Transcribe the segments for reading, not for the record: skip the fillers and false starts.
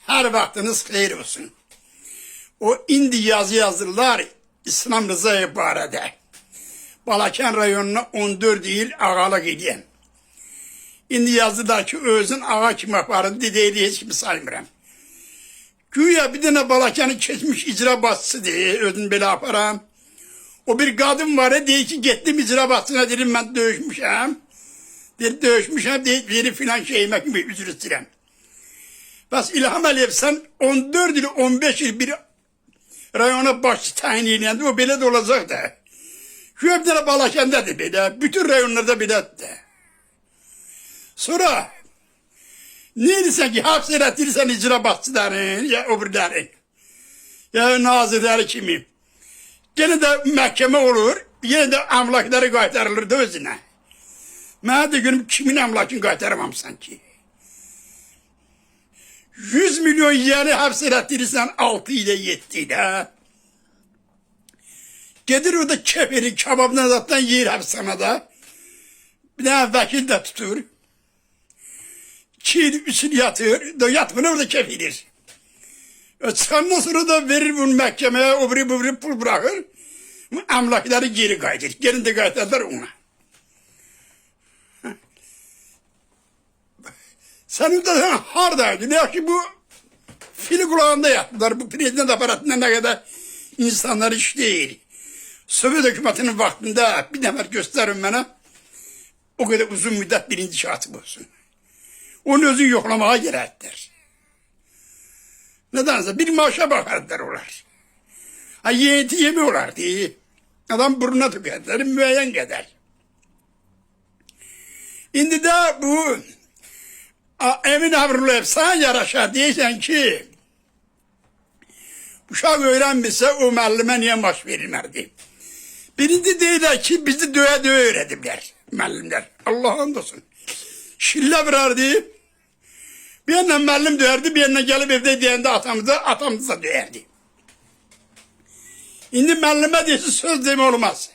Her vaktiniz hayır olsun. O indi yazı yazırlar İslam Rıza ibarede. Balakən rayonuna 14 il ağalık edən. İndi yazdılar ki özün ağa kimi apardı deyil hiç kimi saymıram. Güya bir tane Balakəni keçmiş icra başçısı deyil özün belə aparam. O bir kadın var ya deyil ki gittim icra başçısına dedim ben dövüşmüşəm. Deyil dövüşmüşəm deyil beni filan şeyime gibi üzür istirəm. Bas İlham Əliyev sen 14 il 15 il bir rayona başçı tayin edildi o belə de olacak da. Şu bir tane Balakəndədir belə, bütün rayonlarda belədir. Sonra ne edirsən ki, hapis elətdirirsən icra başçıların, ya öbürlərin, ya nazirləri kimi. Gene de məhkəmə olur, yine de amlakları qaytarılır da özünə. Mənə de günüm kimin amlakını qaytaramamsan ki? 100 milyon yeri hapis elətdirirsən 6 ile 7 ile. Gedir o da kefiri, kebabından zaten yer hapishanede. Bir tane vekil de tutur. 2 yıl 3 yıl yatır. Da yatmıyor o da kefirir. Çıkandan sonra da verir bunu mahkemeye, öbürü pul bırakır. Emlakları geri kaydır. Gelin de kaytarlar ona. Senin de hardaydın. Ya ki bu fili kulağında yaptılar. Bu prezident aparatında ne kadar insanlar iş değil. Sovyet hükümetinin vaktinde bir nefer gösterin bana. O kadar uzun müddet birinci şartı olsun. Onu özün yoklamaya gerektir. Nedense bir maaşa bakardılar onlar. Ha yiyeti yemiyorlardı. Adam burnuna tükendiler müeyyen kadar. Şimdi de bu Emin Avruluyev sana yaraşar diyeceksin ki uşaq öğrenmişse o müəllime niye maaş verilmezdi? Birinci deyirlər ki bizi döyə öğretibler müəllimler. Allah'ın olsun. Şille vurardı. Bir yandan müəllim döyerdi, bir yandan gelip evde deyende atamıza döyerdi. Şimdi müəllime deyirsin söz deme olmaz.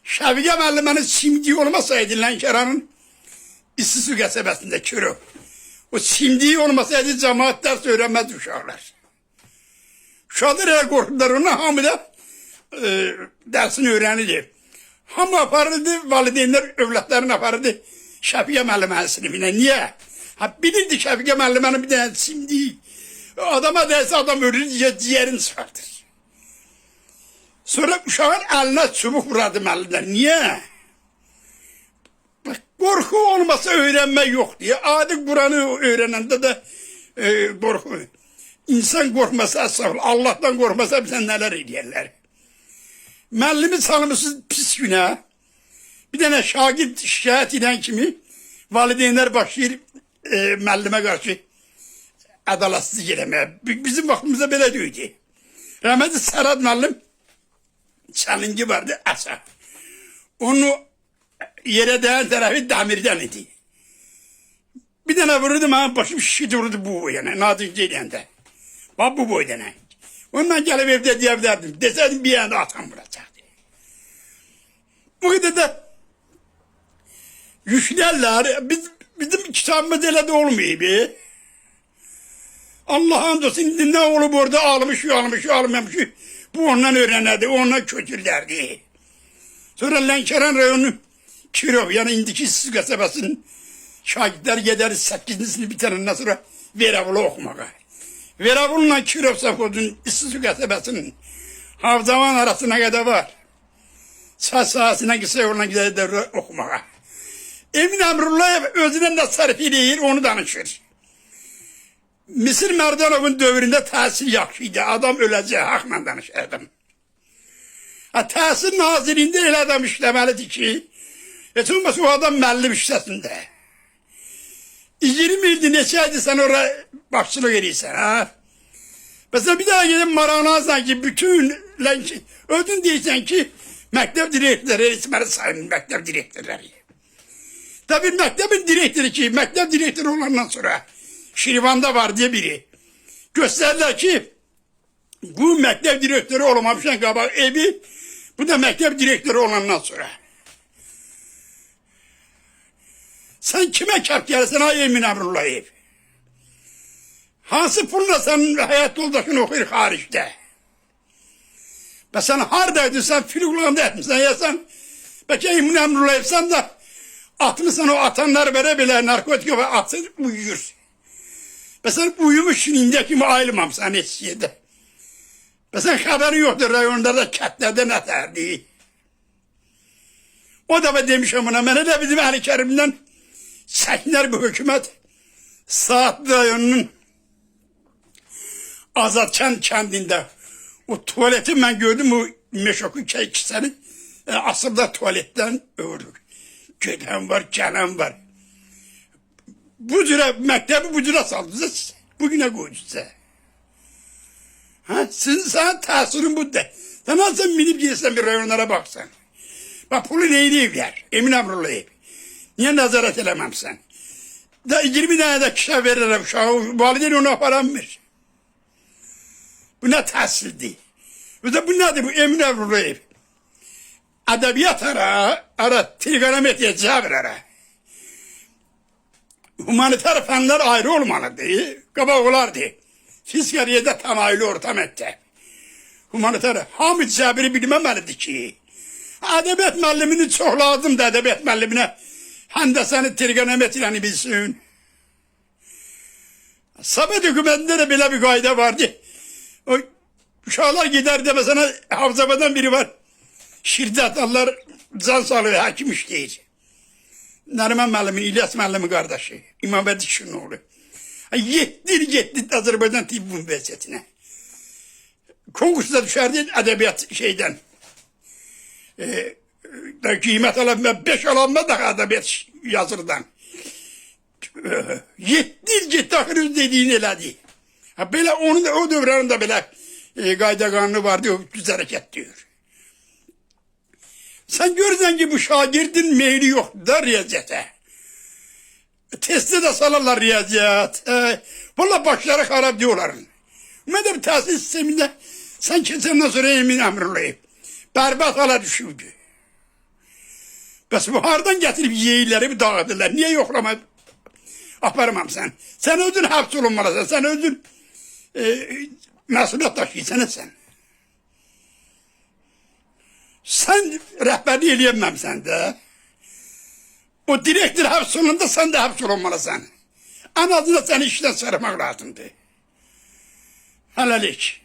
Şəfiqə müəllimenin simdiği olmasaydı Lənkəranın İstisu qəsəbəsində Kürü. O simdiği olmasaydı cemaat ders öğrenmez uşaqlar. Uşaqlar elə qorxdular ona hamıda dersini öğrenirdi. Hamı aparırdı, valideynler evlatlarını aparırdı Şəfiqə müəllimənin sınıfına. Niye? Ha bilirdi Şəfiqə müəllimənin bir tane simdiği. Adama derse adam ölür diye ciğerini çıkartır. Sonra uşağın eline çubuk vurardı müəllimler. Niye? Bak korku olmasa öğrenme yok diye. Adi Kur'an'ı öğrenende de korku. İnsan korkmasa estağfurullah, Allah'tan korkmasa bize neler ediyorlar. Müəllimi salmışsız pis günah. Bir tane şagird şikayet eden kimi valideynler başlayır müəllime karşı adalatsızlık eləmeye. Bizim vaxtımızda belə deyildi. Rahmetli Serhat müəllim çalıncı vardı asa. Onu yere değen tarafı demirden idi. Bir tane vururdu bana başım şişidi vururdu bu boyuna. Nadir Ceylan'da. Bak bu boyuna. Ondan gelip evde diyebilirdim. Deseydim bir yana atam vuracaktı. Bu kadar da yüklerler. Bizim kitabımız öyle de olmuyor be. Allah'ın dostum ne olup orada ağlamış, ağlamamış. Bu ondan öğrenirdi, ondan kötülerdi. Sonra Lənkəran rayonu Kirov, yani indiki İstisu qəsəbəsinin şagirtler gider 8. sınıf bitirenden sonra Veravulu okumaya. Veravul'la Kirov Safod'un İstisu qəsəbəsinin Havzavan arasına kadar var. Saç sahasına kısa yoluna gider okumaya. Emin Emrullayev özünden de sarf edeyir, onu danışır. Mısır Merdanov'un dövründe tahsil yaxşıydı. Adam öləcək, haqla danışırdım. Tahsil nazirində elə adam işləməlidir ki, heç olmasa o adam müəllim işləsində. 20 ildir neçə aydır sən oraya başçılıq edirsən, ha? Mesela bir daha gidip maranazdan ki bütün ödün deyirsən ki məktəb direktörləri, İsmail Sayın məktəb direktörləri. Tabii məktəbin direktörü ki, məktəb direktörü olandan sonra Şirvan'da var diye biri. Gösterdiler ki bu məktəb direktörü olmamışan qabaq evi, bu da məktəb direktörü olandan sonra. Sen kime kap gelsin ay Emin Emrullayev? Hansı pulla senin hayat yoldaşın oxuyur xaricdə? Və sən haradaydın, sən filqulanda etmişsən, ya sən bəlkə İmam Əmrullayevsən da atmışsan o atanlar belə belə narkotik və atır uyuyur. Və sən uyumuşsun indiyə kimi ayılmamsan heç yerdə. Və sən xəbərin yoxdur rayonlarda, kətlərdə nə tərdi. O da demişəm ona, mənə də bizim Əli Kərimdən çəkinər bu hökumət. Saatlı rayonunun Azadkənd kəndində o tuvaleti mən gördüm, o meşoku kisəni asırda tuvaletdən öldür. Gedən var, gələn var. Bu cürə, məktəbi bu cürə saldınız, bugünə qoydusa. Sizin təsirin bu da. Sen nasıl minip gelsen bir rayonlara baksan. Bak pulu neyleyipler, Emin Əmrullayev. Niye nazaret elemem sen? Da 20 tane de kişi veririm, valideyn ona param ver. Bu ne tahsildi? Bu nedir bu Emin Əmrullayev? Edebiyat ara, trigonometriye cevap ara. Humaniter fenler ayrı olmalıdır, kabak olardı. Fiskariyede tamaylı ortam etti. Humaniter hamid cəbiri bilməməlidir ki. Edebiyat müəllimini çox lazımdır edebiyat müəlliminə. Həndəsəni trigonometriyəni bilsin. Sovet hükümetinde de böyle bir kaide vardı. O uşaqlar gider de mesela Havzabadan biri var. Şirdet Allah can sağlığı hakim işleyir. Nariman müəllimin, İlyas müəllimin kardeşi. İmam Dikişin oğlu. Yetti Azerbaycan Tıp Üniversitesi'ne. Konkursta düşerdi edebiyat şeyden. Kıymet alanma, 5 alanma da edebiyat yazırdan. Yetti ahırız dediğini eledi. Böyle onun da o dövründe böyle qayda kanunu vardı, o düz hareket diyor. Sen görürsen ki bu şagirdin meyli yok da riyaziyete. Testi de salarlar riyaziyat. Valla başları harap diyorlar. Madem tahsil sisteminde sen kesenden sonra Emin Əmrullayev berbat hala düşürdü. Bəs bu hardan getirip yeyilleri bir dağıdırlar. Niye yoklama aparmam sen? Sen özün hapis olunmalısın. Sen özün məsuliyyət daşıyırsan sen. Sen rəhbərlik eləyəməmsən də. O direktor hapis olunanda sen de hapis olunmalısın. En azından seni işten sarımak lazımdır. Hələlik.